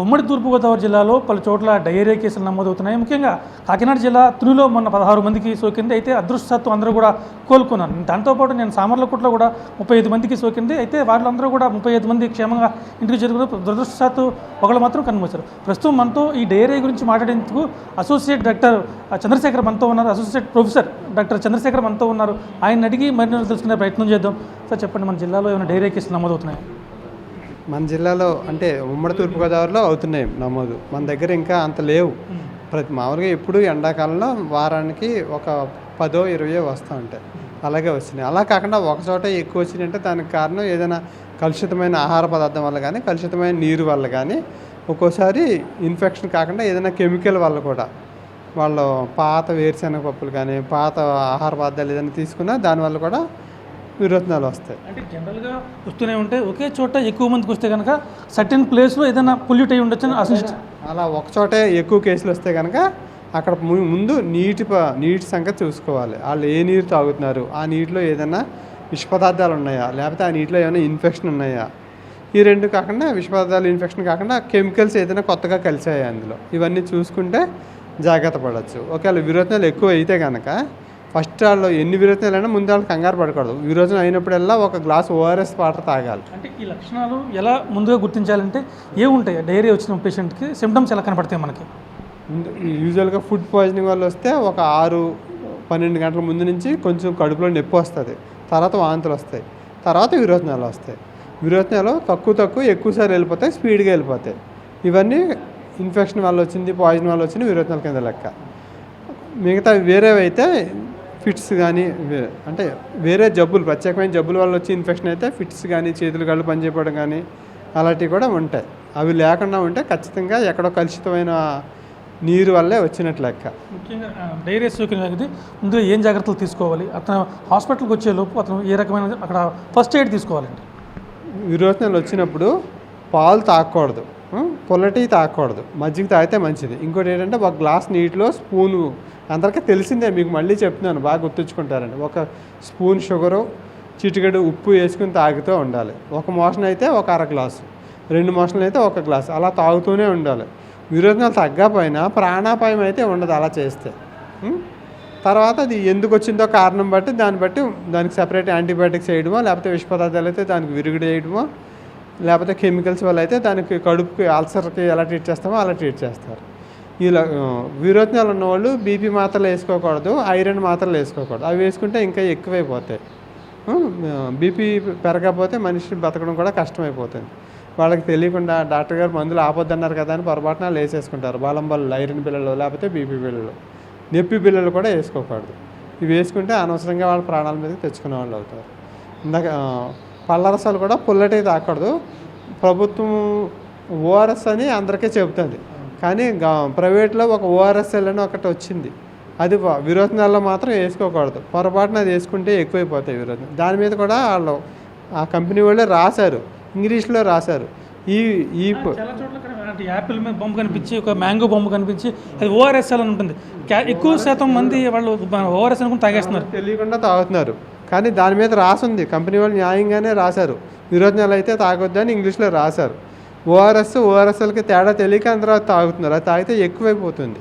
ఉమ్మడి తూర్పుగోదావరి జిల్లాలో పలు చోట్ల డయేరియా కేసులు నమోదవుతున్నాయి. ముఖ్యంగా కాకినాడ జిల్లా తునిలో మొన్న 16 మందికి సోకింది. అయితే అదృష్టవశాత్తు అందరూ కూడా కోలుకున్నారు. దాంతోపాటు నేను సామర్లకోటలో కూడా 35 మందికి సోకింది. అయితే వాళ్ళందరూ కూడా 35 మంది క్షేమంగా ఇంటికి చేరుకున్నారు. దురదృష్టవశాత్తు ఒకళ్ళు మాత్రం కన్నుమూశారు. ప్రస్తుతం మనతో ఈ డయేరియా గురించి మాట్లాడేందుకు అసోసియేట్ డాక్టర్ చంద్రశేఖర్ మనతో ఉన్నారు. అసోసియేట్ ప్రొఫెసర్ డాక్టర్ చంద్రశేఖర్ మనతో ఉన్నారు. ఆయన అడిగి మరిన్ని తెలుసుకునే ప్రయత్నం చేద్దాం. సార్ చెప్పండి, మన జిల్లాలో ఏమైనా డయేరియా కేసులు నమోదవుతున్నాయి? మన జిల్లాలో అంటే ఉమ్మడి తూర్పుగోదావరిలో అవుతున్నాయి నమోదు. మన దగ్గర ఇంకా అంత లేవు. మామూలుగా ఎప్పుడు ఎండాకాలంలో వారానికి ఒక 10-20 వస్తూ ఉంటాయి. అలాగే వచ్చినాయి. అలా కాకుండా ఒక చోట ఎక్కువ వచ్చినాయి అంటే దానికి కారణం ఏదైనా కలుషితమైన ఆహార పదార్థం వల్ల కానీ, కలుషితమైన నీరు వల్ల కానీ, ఒక్కోసారి ఇన్ఫెక్షన్ కాకుండా ఏదైనా కెమికల్ వల్ల కూడా వాళ్ళు పాత వేరుశెనగ పప్పులు కానీ, పాత ఆహార పదార్థాలు ఏదైనా తీసుకున్నా దానివల్ల కూడా విరోచనాలు వస్తాయి. అంటే జనరల్గా వస్తూనే ఉంటాయి. ఒకే చోట ఎక్కువ మందికి వస్తే కనుక సర్టెన్ ప్లేస్లో ఏదైనా పొల్యూట్ అయ్యి ఉండొచ్చు అని అలా ఒక చోటే ఎక్కువ కేసులు వస్తే కనుక అక్కడ ముందు నీటి సంగతి చూసుకోవాలి. వాళ్ళు ఏ నీరు తాగుతున్నారు, ఆ నీటిలో ఏదైనా విష పదార్థాలు ఉన్నాయా, లేకపోతే ఆ నీటిలో ఏమైనా ఇన్ఫెక్షన్ ఉన్నాయా. ఈ రెండు కాకుండా విష పదార్థాలు ఇన్ఫెక్షన్ కాకుండా కెమికల్స్ ఏదైనా కొత్తగా కలిసాయి అందులో, ఇవన్నీ చూసుకుంటే జాగ్రత్త పడవచ్చు. ఒకవేళ విరోచనాలు ఎక్కువ అయితే కనుక ఫస్ట్ వాళ్ళు ఎన్ని విరోచనాలైనా ముందు వాళ్ళు కంగారు పడకూడదు. విరోచనం అయినప్పుడల్లా ఒక గ్లాస్ ORS వాటర్ తాగాలి. అంటే ఈ లక్షణాలు ఎలా ముందుగా గుర్తించాలంటే ఏముంటాయి? డయేరియా వచ్చిన పేషెంట్కి సిమ్టమ్స్ ఎలా కనపడతాయి మనకి? యూజువల్గా ఫుడ్ పాయిజనింగ్ వల్ల వస్తే ఒక 6-12 గంటల ముందు నుంచి కొంచెం కడుపులో నొప్పి వస్తుంది, తర్వాత వాంతులు వస్తాయి, తర్వాత విరోచనాలు వస్తాయి. విరోచనాలు తక్కువ ఎక్కువసార్లు వెళ్ళిపోతాయి, స్పీడ్గా వెళ్ళిపోతాయి. ఇవన్నీ ఇన్ఫెక్షన్ వల్ల వచ్చింది, పాయిజన్ వల్ల వచ్చింది విరోచనాల కింద లెక్క. మిగతా వేరేవి అయితే ఫిట్స్ కానీ, అంటే వేరే జబ్బులు, ప్రత్యేకమైన జబ్బుల వల్ల వచ్చి ఇన్ఫెక్షన్ అయితే ఫిట్స్ కానీ, చేతులు కళ్ళు పనిచేయడం కానీ అలాంటివి కూడా ఉంటాయి. అవి లేకుండా ఉంటే ఖచ్చితంగా ఎక్కడో కలుషితమైన నీరు వల్లే వచ్చినట్లు లెక్క. ముఖ్యంగా డయేరియా సోకిన వ్యక్తి ముందుగా ఏం జాగ్రత్తలు తీసుకోవాలి? అతను హాస్పిటల్కి వచ్చే లోపు అతను ఏ రకమైన అక్కడ ఫస్ట్ ఎయిడ్ తీసుకోవాలండి? విరోచనాలు వచ్చినప్పుడు పాలు తాగకూడదు, పొల్లటి తాగకూడదు, మజ్జిగ తాగితే మంచిది. ఇంకోటి ఏంటంటే ఒక గ్లాస్ నీటిలో స్పూను, అందరికీ తెలిసిందే, మీకు మళ్ళీ చెప్తున్నాను బాగా గుర్తుంచుకుంటారండి, ఒక స్పూన్ షుగరు, చిటికెడు ఉప్పు వేసుకుని తాగుతూ ఉండాలి. ఒక మోషన్ అయితే ఒక అర గ్లాసు, 2 మోషన్లు అయితే 1 గ్లాసు, అలా తాగుతూనే ఉండాలి. విరోచనాలు తగ్గపోయినా ప్రాణాపాయం అయితే ఉండదు అలా చేస్తే. తర్వాత అది ఎందుకు వచ్చిందో కారణం బట్టి దానికి సెపరేట్ యాంటీబయాటిక్స్ వేయడమో, లేకపోతే విష పదార్థాలు అయితే దానికి విరుగుడు వేయడమో, లేకపోతే కెమికల్స్ వల్ల అయితే దానికి కడుపుకి అల్సర్కి ఎలా ట్రీట్ చేస్తామో అలా ట్రీట్ చేస్తారు. ఇలా విరోచనాలు ఉన్నవాళ్ళు బీపీ మాత్రలు వేసుకోకూడదు, ఐరన్ మాత్రలు వేసుకోకూడదు. అవి వేసుకుంటే ఇంకా ఎక్కువైపోతాయి. బీపీ పెరగకపోతే మనిషి బతకడం కూడా కష్టమైపోతుంది. వాళ్ళకి తెలియకుండా డాక్టర్ గారు మందులు ఆపొద్దన్నారు కదా అని పొరపాటున వేసేసుకుంటారు. బాలం బళ్ళు, ఐరన్ బిళ్ళలు, లేకపోతే బీపీ బిళ్ళలు, నొప్పి బిళ్ళలు కూడా వేసుకోకూడదు. ఇవి వేసుకుంటే అనవసరంగా వాళ్ళ ప్రాణాల మీదకి తెచ్చుకునే వాళ్ళు అవుతారు. ఇందాక పళ్ళ రసాలు కూడా పుల్లటివి తాకూడదు. ప్రభుత్వం ORS అని అందరికీ చెబుతుంది, కానీ ప్రైవేట్లో ఒక ORSL అని ఒకటి వచ్చింది, అది విరోచనాల్లో మాత్రం వేసుకోకూడదు. పొరపాటున అది వేసుకుంటే ఎక్కువైపోతాయి విరోచనాలు. దాని మీద కూడా వాళ్ళు ఆ కంపెనీ వాళ్ళే రాశారు, ఇంగ్లీష్లో రాశారు. చాలా చోట్ల యాపిల్ మీద బొమ్మ కనిపించి, ఒక మ్యాంగో బొమ్మ కనిపించి అది ORSL అని ఉంటుంది. ఎక్కువ శాతం మంది వాళ్ళు ORS అనుకుని తాగేస్తున్నారు, తెలియకుండా తాగుతున్నారు. కానీ దాని మీద రాసుంది, కంపెనీ వాళ్ళు న్యాయంగానే రాశారు, విరోచనాలు అయితే తాగొద్దని ఇంగ్లీష్లో రాశారు. ORSLకి తేడా తెలియక అందరూ తాగుతున్నారు. అది తాగితే ఎక్కువైపోతుంది.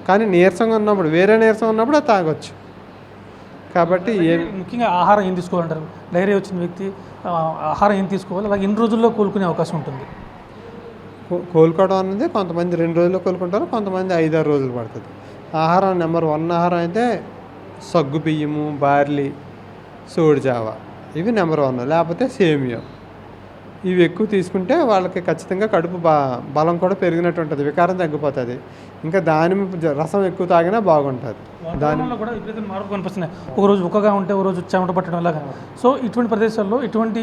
కానీ నీరసంగా ఉన్నప్పుడు, వేరే నీరసం ఉన్నప్పుడు అది తాగొచ్చు. కాబట్టి ముఖ్యంగా ఆహారం ఏం తీసుకోవాలంటారు? డయేరియా వచ్చిన వ్యక్తి ఆహారం ఏం తీసుకోవాలి, అలాగే ఎన్ని రోజుల్లో కోలుకునే అవకాశం ఉంటుంది? కోలుకోవడం అనేది కొంతమంది 2 రోజుల్లో కోలుకుంటారు, కొంతమంది 5-6 రోజులు పడుతుంది. ఆహారం నెంబర్ 1 ఆహారం అయితే సగ్గు బియ్యము, బార్లీ, సోడి జావ, ఇవి నెంబర్ 1. లేకపోతే సేమియా, ఇవి ఎక్కువ తీసుకుంటే వాళ్ళకి ఖచ్చితంగా కడుపు బలం కూడా పెరిగినట్టు ఉంటుంది, వికారం తగ్గిపోతుంది. ఇంకా దానిమ్మ రసం ఎక్కువ తాగినా బాగుంటుంది. దానిలో కూడా విపరీతం మార్పు కనిపిస్తున్నాయి. ఒకరోజు ఉక్కగా ఉంటే ఒకరోజు చెమట పట్టడం లాగా. సో ఇటువంటి ప్రదేశాల్లో ఇటువంటి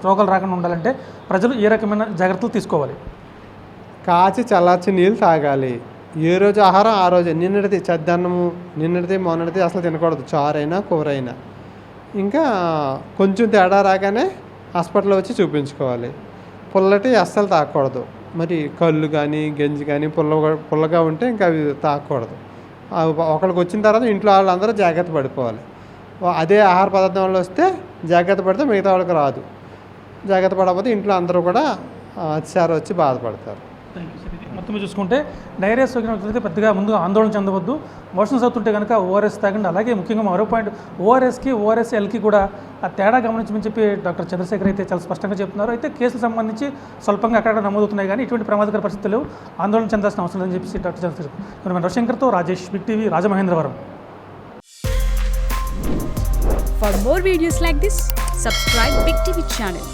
రోగాలు రాకుండా ఉండాలంటే ప్రజలు ఏ రకమైన జాగ్రత్తలు తీసుకోవాలి? కాచి చల్లార్చి నీళ్ళు తాగాలి. ఏ రోజు ఆహారం ఆ రోజు. నిన్నటిది చద్దన్నము, నిన్నటిది మొన్నటిది అసలు తినకూడదు, చారైనా కూరైనా. ఇంకా కొంచెం తేడా రాగానే హాస్పిటల్లో వచ్చి చూపించుకోవాలి. పుల్లటి అస్సలు తాగకూడదు. మరి కళ్ళు కానీ గంజి కానీ పుల్లగా ఉంటే ఇంకా అవి తాగకూడదు. ఒకరికి వచ్చిన తర్వాత ఇంట్లో వాళ్ళందరూ జాగ్రత్త పడిపోవాలి. అదే ఆహార పదార్థం వల్ల వస్తే జాగ్రత్త పడితే మిగతా వాళ్ళకి రాదు. జాగ్రత్త పడకపోతే ఇంట్లో అందరూ కూడా అతిసారి వచ్చి బాధపడతారు. Thank you sir. ఇది మొత్తం మీద చూసుకుంటే డైరియా సోకిన వ్యక్తులైతే పెద్దగా ముందుగా ఆందోళన చెందవద్దు. మోషన్స్ అవుతుంటే కనుక ఓఆర్ఎస్ తాగండి. అలాగే ముఖ్యంగా మరో పాయింట్, ఓఆర్ఎస్కి ఓఆర్ఎస్ఎల్కి కూడా ఆ తేడా గమనించమని చెప్పి డాక్టర్ చంద్రశేఖర్ అయితే చాలా స్పష్టంగా చెప్తున్నారు. అయితే కేసులు సంబంధించి స్వల్పంగా అక్కడ నమోదవుతున్నాయి కానీ ఇటువంటి ప్రమాదకర పరిస్థితులు ఆందోళన చెందాల్సిన అవసరం లేదని చెప్పి డాక్టర్ చంద్రశేఖర్. మన రవిశంకర్తో Rajesh, big TV, Rajamahendravaram. For more videos like this, subscribe Big TV channel.